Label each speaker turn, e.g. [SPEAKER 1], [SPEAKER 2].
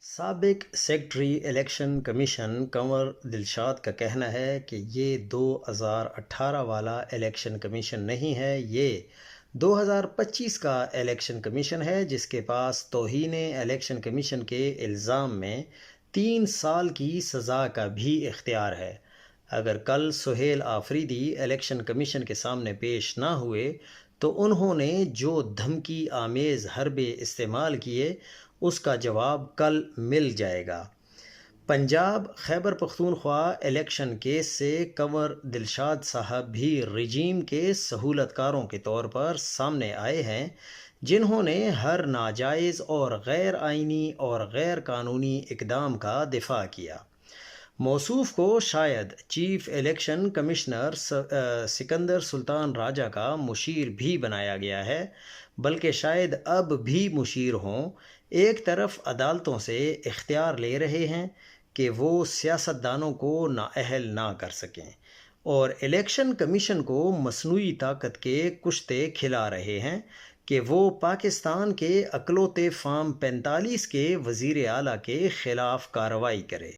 [SPEAKER 1] سابق secretary election commission کنور دلشاد کا کہنا ہے کہ یہ 2018 والا الیکشن کمیشن نہیں ہے، یہ 2025 کا الیکشن کمیشن ہے، جس کے پاس توہین الیکشن کمیشن کے الزام میں 3 سال کی سزا کا بھی اختیار ہے۔ اگر کل سہیل آفریدی الیکشن کمیشن کے سامنے پیش نہ ہوئے تو انہوں نے جو دھمکی آمیز حربے استعمال کیے اس کا جواب کل مل جائے گا۔ پنجاب خیبر پختونخوا الیکشن کیس سے کنور دلشاد صاحب بھی رجیم کے سہولت کاروں کے طور پر سامنے آئے ہیں، جنہوں نے ہر ناجائز اور غیر آئینی اور غیر قانونی اقدام کا دفاع کیا۔ موصوف کو شاید چیف الیکشن کمشنر سکندر سلطان راجہ کا مشیر بھی بنایا گیا ہے، بلکہ شاید اب بھی مشیر ہوں۔ ایک طرف عدالتوں سے اختیار لے رہے ہیں کہ وہ سیاستدانوں کو نااہل نہ کر سکیں، اور الیکشن کمیشن کو مصنوعی طاقت کے کشتے کھلا رہے ہیں کہ وہ پاکستان کے اکلوتے فارم 45 کے وزیر اعلیٰ کے خلاف کارروائی کرے۔